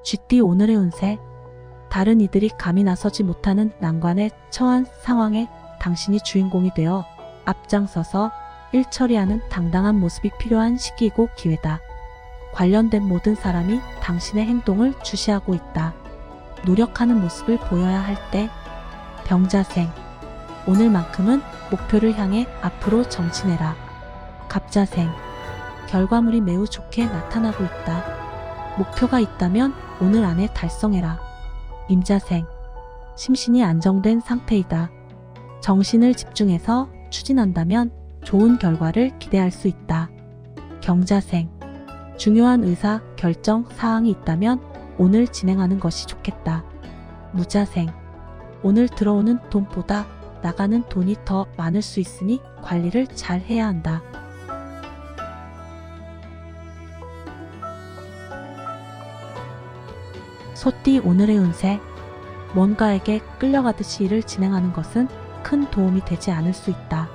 쥐띠 오늘의 운세. 다른 이들이 감히 나서지 못하는 난관에 처한 상황에 당신이 주인공이 되어 앞장서서 일 처리하는 당당한 모습이 필요한 시기이고 기회다. 관련된 모든 사람이 당신의 행동을 주시하고 있다. 노력하는 모습을 보여야 할 때. 병자생. 오늘만큼은 목표를 향해 앞으로 정진해라. 갑자생. 결과물이 매우 좋게 나타나고 있다. 목표가 있다면 오늘 안에 달성해라. 임자생. 심신이 안정된 상태이다. 정신을 집중해서 추진한다면 좋은 결과를 기대할 수 있다. 경자생. 중요한 의사 결정 사항이 있다면 오늘 진행하는 것이 좋겠다. 무자생. 오늘 들어오는 돈보다 나가는 돈이 더 많을 수 있으니 관리를 잘 해야 한다. 소띠 오늘의 운세. 뭔가에게 끌려가듯이 일을 진행하는 것은 큰 도움이 되지 않을 수 있다.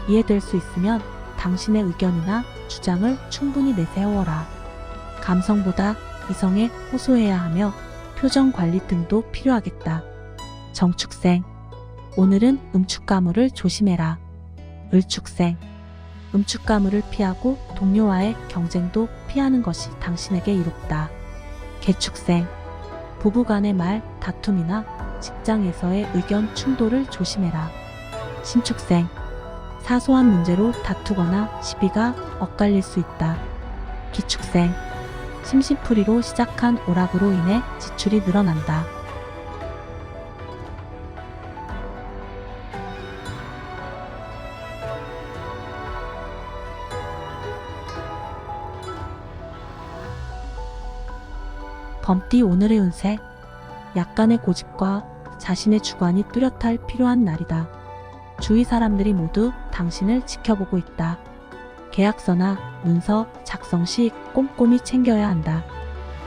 이해될 수 있으면 당신의 의견이나 주장을 충분히 내세워라. 감성보다 이성에 호소해야 하며 표정 관리 등도 필요하겠다. 정축생. 오늘은 음축가물을 조심해라. 을축생. 음축가물을 피하고 동료와의 경쟁도 피하는 것이 당신에게 이롭다. 개축생. 부부간의 말 다툼이나 직장에서의 의견 충돌을 조심해라. 신축생. 사소한 문제로 다투거나 시비가 엇갈릴 수 있다. 기축생. 심심풀이로 시작한 오락으로 인해 지출이 늘어난다. 범띠 오늘의 운세. 약간의 고집과 자신의 주관이 뚜렷할 필요한 날이다. 주위 사람들이 모두 당신을 지켜보고 있다. 계약서나 문서 작성 시 꼼꼼히 챙겨야 한다.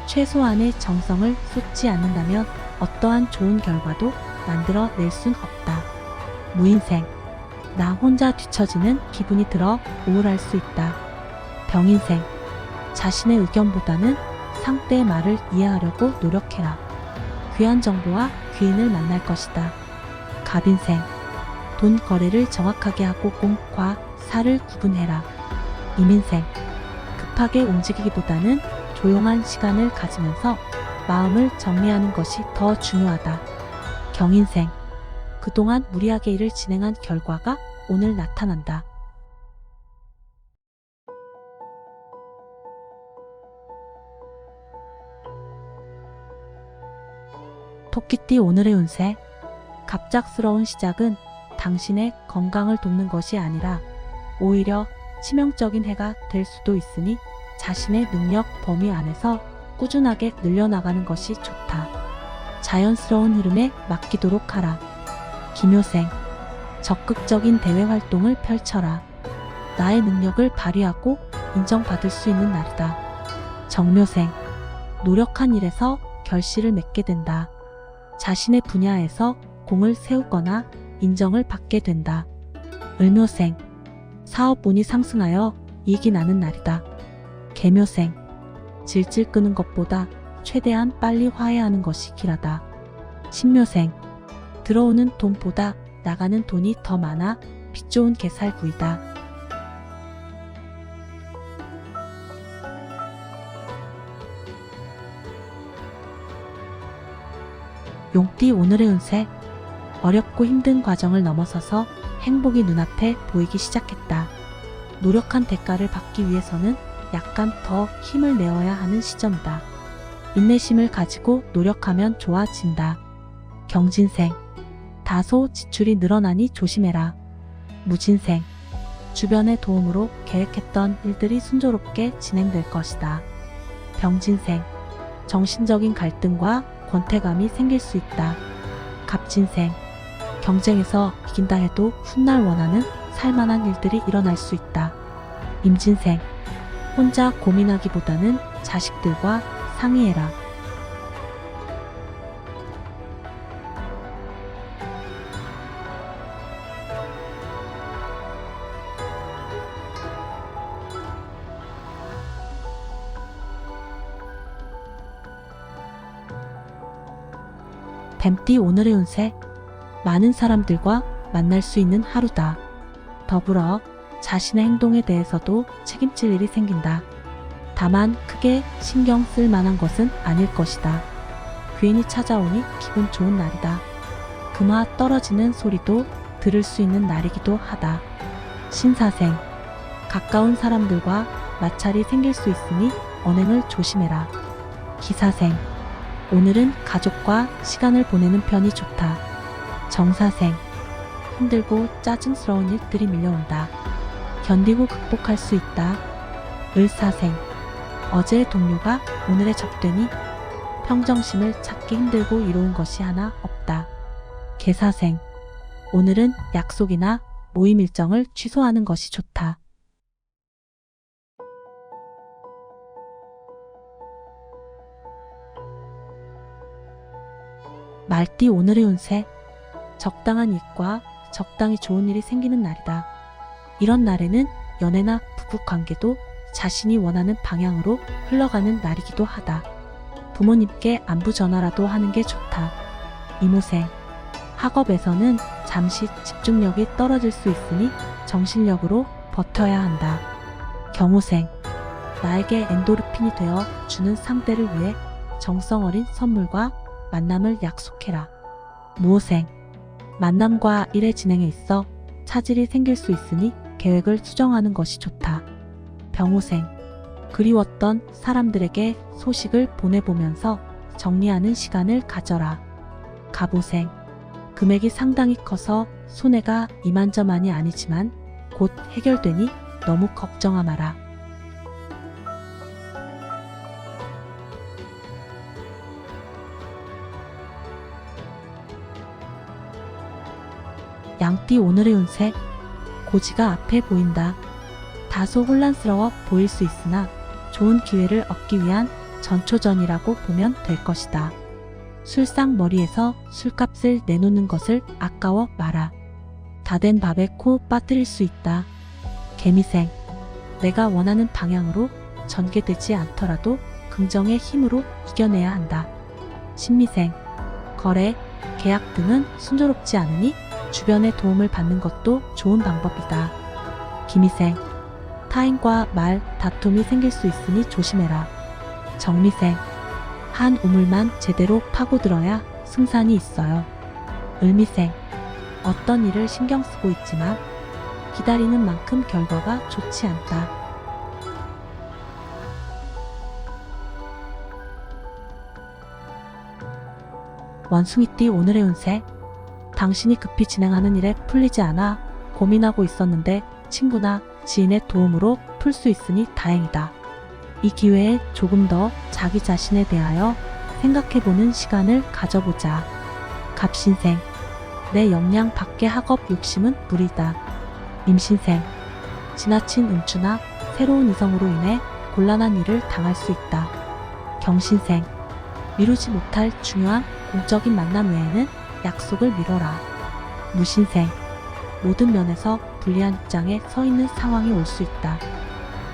최소한의 정성을 쏟지 않는다면 어떠한 좋은 결과도 만들어낼 순 없다. 무인생. 나 혼자 뒤처지는 기분이 들어 우울할 수 있다. 병인생. 자신의 의견보다는 상대의 말을 이해하려고 노력해라. 귀한 정보와 귀인을 만날 것이다. 갑인생. 돈 거래를 정확하게 하고 공과 사를 구분해라. 임인생. 급하게 움직이기보다는 조용한 시간을 가지면서 마음을 정리하는 것이 더 중요하다. 경인생. 그동안 무리하게 일을 진행한 결과가 오늘 나타난다. 토끼띠 오늘의 운세. 갑작스러운 시작은 당신의 건강을 돕는 것이 아니라 오히려 치명적인 해가 될 수도 있으니 자신의 능력 범위 안에서 꾸준하게 늘려나가는 것이 좋다. 자연스러운 흐름에 맡기도록 하라. 기묘생. 적극적인 대외 활동을 펼쳐라. 나의 능력을 발휘하고 인정받을 수 있는 날이다. 정묘생. 노력한 일에서 결실을 맺게 된다. 자신의 분야에서 공을 세우거나 인정을 받게 된다. 을묘생. 사업운이 상승하여 이익이 나는 날이다. 개묘생. 질질 끄는 것보다 최대한 빨리 화해하는 것이 길하다. 신묘생. 들어오는 돈보다 나가는 돈이 더 많아 빚 좋은 개살구이다. 용띠 오늘의 운세. 어렵고 힘든 과정을 넘어서서 행복이 눈앞에 보이기 시작했다. 노력한 대가를 받기 위해서는 약간 더 힘을 내어야 하는 시점이다. 인내심을 가지고 노력하면 좋아진다. 경진생. 다소 지출이 늘어나니 조심해라. 무진생. 주변의 도움으로 계획했던 일들이 순조롭게 진행될 것이다. 병진생. 정신적인 갈등과 권태감이 생길 수 있다. 갑진생. 경쟁에서 이긴다 해도 훗날 원하는 살만한 일들이 일어날 수 있다. 임진생. 혼자 고민하기보다는 자식들과 상의해라. 뱀띠 오늘의 운세. 많은 사람들과 만날 수 있는 하루다. 더불어 자신의 행동에 대해서도 책임질 일이 생긴다. 다만 크게 신경 쓸 만한 것은 아닐 것이다. 귀인이 찾아오니 기분 좋은 날이다. 금화 떨어지는 소리도 들을 수 있는 날이기도 하다. 신사생. 가까운 사람들과 마찰이 생길 수 있으니 언행을 조심해라. 기사생. 오늘은 가족과 시간을 보내는 편이 좋다. 정사생. 힘들고 짜증스러운 일들이 밀려온다. 견디고 극복할 수 있다. 을사생. 어제의 동료가 오늘의 적되니 평정심을 찾기 힘들고 이로운 것이 하나 없다. 계사생. 오늘은 약속이나 모임 일정을 취소하는 것이 좋다. 말띠 오늘의 운세. 적당한 이익과 적당히 좋은 일이 생기는 날이다. 이런 날에는 연애나 부부 관계도 자신이 원하는 방향으로 흘러가는 날이기도 하다. 부모님께 안부 전화라도 하는 게 좋다. 이모생. 학업에서는 잠시 집중력이 떨어질 수 있으니 정신력으로 버텨야 한다. 경호생. 나에게 엔도르핀이 되어 주는 상대를 위해 정성 어린 선물과 만남을 약속해라. 무호생. 만남과 일의 진행에 있어 차질이 생길 수 있으니 계획을 수정하는 것이 좋다. 병호생. 그리웠던 사람들에게 소식을 보내보면서 정리하는 시간을 가져라. 갑오생. 금액이 상당히 커서 손해가 이만저만이 아니지만 곧 해결되니 너무 걱정하 마라. 양띠 오늘의 운세. 고지가 앞에 보인다. 다소 혼란스러워 보일 수 있으나 좋은 기회를 얻기 위한 전초전이라고 보면 될 것이다. 술상머리에서 술값을 내놓는 것을 아까워 마라. 다 된 밥에 코 빠뜨릴 수 있다. 개미생. 내가 원하는 방향으로 전개되지 않더라도 긍정의 힘으로 이겨내야 한다. 신미생. 거래, 계약 등은 순조롭지 않으니 주변의 도움을 받는 것도 좋은 방법이다. 기미생. 타인과 말, 다툼이 생길 수 있으니 조심해라. 정미생. 한 우물만 제대로 파고들어야 승산이 있어요. 을미생. 어떤 일을 신경 쓰고 있지만 기다리는 만큼 결과가 좋지 않다. 원숭이띠 오늘의 운세. 당신이 급히 진행하는 일에 풀리지 않아 고민하고 있었는데 친구나 지인의 도움으로 풀 수 있으니 다행이다. 이 기회에 조금 더 자기 자신에 대하여 생각해보는 시간을 가져보자. 갑신생. 내 역량 밖의 학업 욕심은 무리다. 임신생. 지나친 음주나 새로운 이성으로 인해 곤란한 일을 당할 수 있다. 경신생. 미루지 못할 중요한 공적인 만남 외에는 약속을 미뤄라. 무신생. 모든 면에서 불리한 입장에 서 있는 상황이 올 수 있다.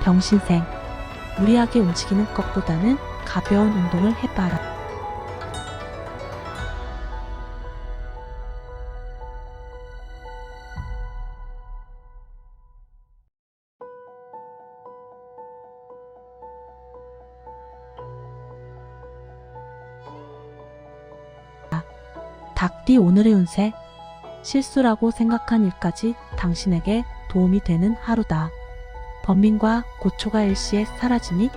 병신생. 무리하게 움직이는 것보다는 가벼운 운동을 해봐라. 닭띠 오늘의 운세. 실수라고 생각한 일까지 당신에게 도움이 되는 하루다. 번민과 고초가 일시에 사라지니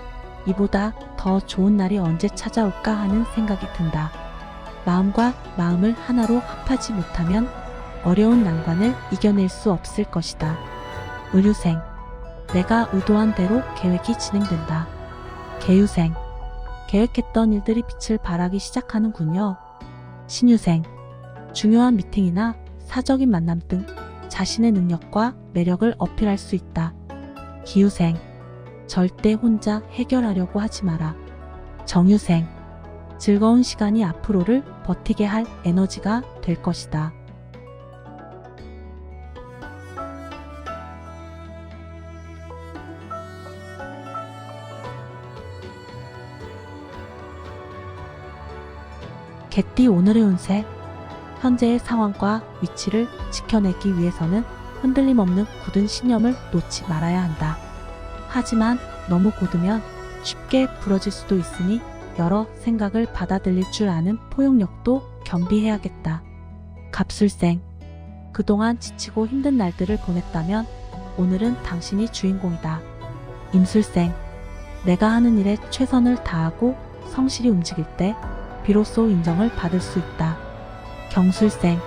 이보다 더 좋은 날이 언제 찾아올까 하는 생각이 든다. 마음과 마음을 하나로 합하지 못하면 어려운 난관을 이겨낼 수 없을 것이다. 의류생. 내가 의도한 대로 계획이 진행된다. 계유생. 계획했던 일들이 빛을 발하기 시작하는군요. 신유생. 중요한 미팅이나 사적인 만남 등 자신의 능력과 매력을 어필할 수 있다. 기유생. 절대 혼자 해결하려고 하지 마라. 정유생. 즐거운 시간이 앞으로를 버티게 할 에너지가 될 것이다. 개띠 오늘의 운세. 현재의 상황과 위치를 지켜내기 위해서는 흔들림 없는 굳은 신념을 놓지 말아야 한다. 하지만 너무 곧으면 쉽게 부러질 수도 있으니 여러 생각을 받아들일 줄 아는 포용력도 겸비해야겠다. 갑술생. 그동안 지치고 힘든 날들을 보냈다면 오늘은 당신이 주인공이다. 임술생. 내가 하는 일에 최선을 다하고 성실히 움직일 때 비로소 인정을 받을 수 있다. 경술생.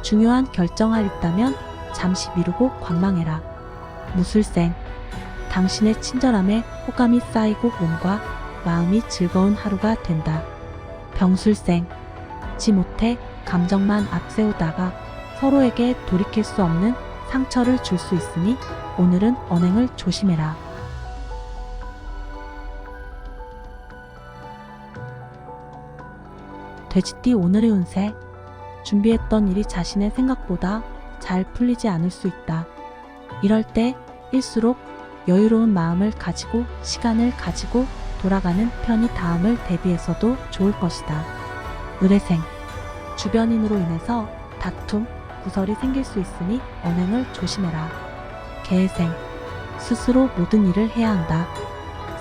중요한 결정할 있다면 잠시 미루고 관망해라. 무술생. 당신의 친절함에 호감이 쌓이고 몸과 마음이 즐거운 하루가 된다. 병술생. 지못해 감정만 앞세우다가 서로에게 돌이킬 수 없는 상처를 줄 수 있으니 오늘은 언행을 조심해라. 돼지띠 오늘의 운세. 준비했던 일이 자신의 생각보다 잘 풀리지 않을 수 있다. 이럴 때일수록 여유로운 마음을 가지고 시간을 가지고 돌아가는 편이 다음을 대비해서도 좋을 것이다. 의뢰생. 주변인으로 인해서 다툼, 구설이 생길 수 있으니 언행을 조심해라. 계생. 스스로 모든 일을 해야 한다.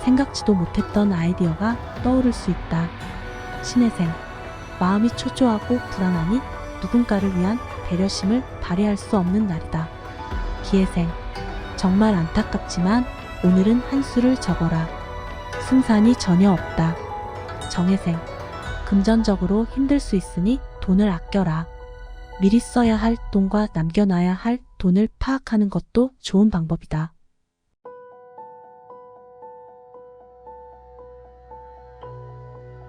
생각지도 못했던 아이디어가 떠오를 수 있다. 신해생. 마음이 초조하고 불안하니 누군가를 위한 배려심을 발휘할 수 없는 날이다. 기해생. 정말 안타깝지만 오늘은 한 수를 접어라. 승산이 전혀 없다. 정해생. 금전적으로 힘들 수 있으니 돈을 아껴라. 미리 써야 할 돈과 남겨놔야 할 돈을 파악하는 것도 좋은 방법이다.